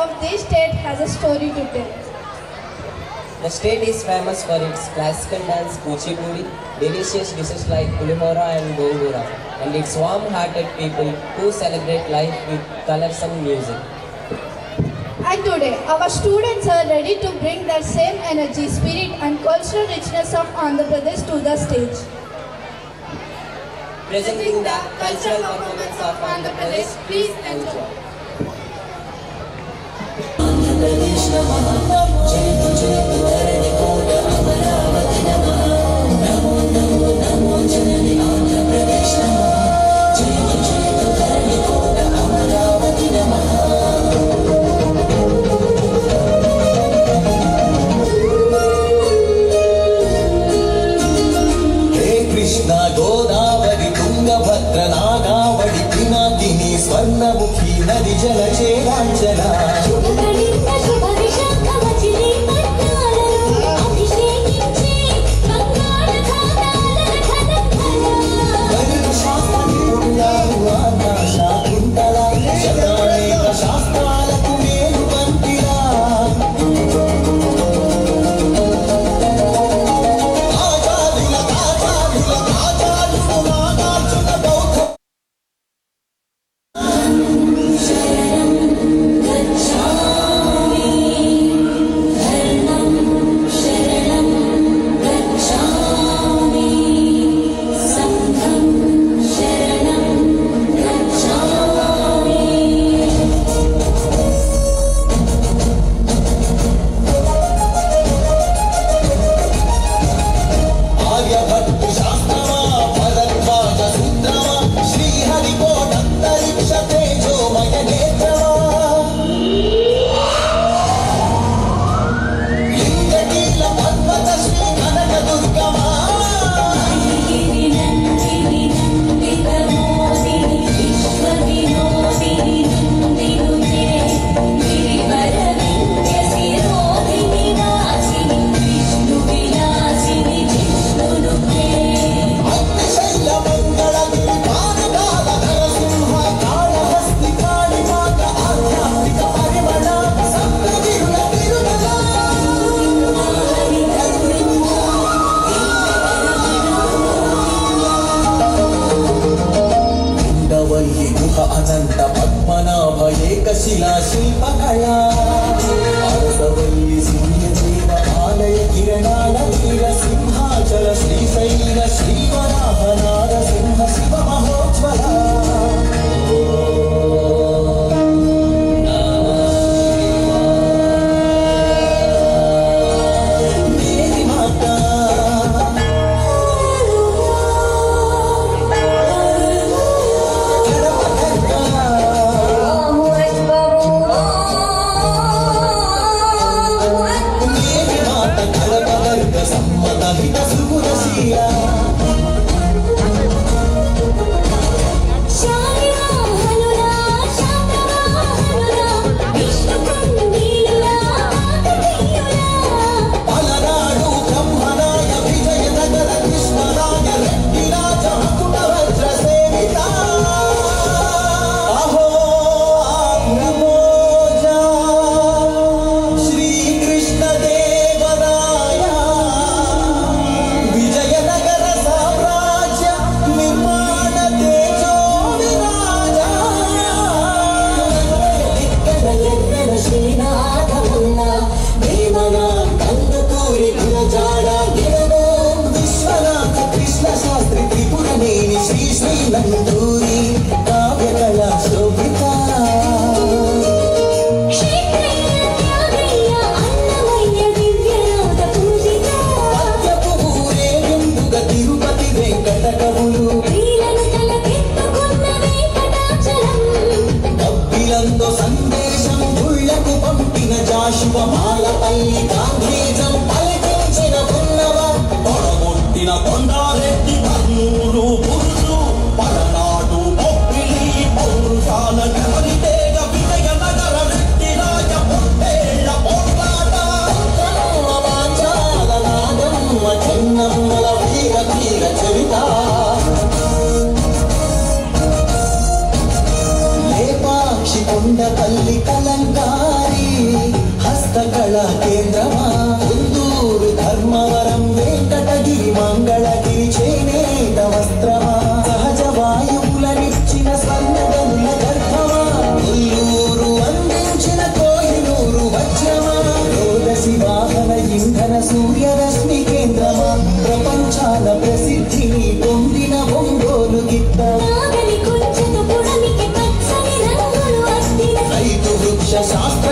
of this state has a story to tell. The state is famous for its classical dance Kuchipudi, delicious dishes like pulihora and gongura, and its warm-hearted people who celebrate life with colors and music. And today, our students are ready to bring that same energy, spirit and cultural richness of Andhra Pradesh to the stage. Presenting the cultural performance of Andhra Pradesh, please enjoy. Swarnamukhi నది జల చేలాంచనా అనంత పద్మనాభ ఏకశిలా శిల్పకళా అరసవల్లి సూర్యదేవ ఆలయ కిరణాల వీర సింహాచల శ్రీశైల శ్రీవరాహ నారసింహ శివ మహోజ్వల శివమాలపల్లి గాంధీజం పలికించిన ఉన్నవ తొడగొట్టిన కొండారెడ్డి కర్నూలు బుర్జు పలనాడు బొబ్బిలి పౌరుషాల గమనితేగ విజయ నగర రెడ్డి రాజ పొట్టేళ్ల పోట్లాట వాచాల నాగమ్మ చెన్నమ్మల వీర తీర చరిత లేపాక్షి కొండపల్లి కలంకారి కళా కేంద్రమా కుందూరు ధర్మవరం వెంకటగిరి మంగళగిరి చేనేత వస్త్రమా సహజ వాయువులనిచ్చిన స్వర్ణగనుల గర్భమా ఉల్లూరు అందించిన కోహినూరు వజ్రమా రోదసి వాహన ఇంధన సూర్యరశ్మి కేంద్రమా ప్రపంచాల ప్రసిద్ధిని పొందిన ఒంగోలు గిత్త నాగలి కుంచెతో పుడమికి పచ్చని రంగులు అద్దిన రైతు వృక్ష శాస్త్ర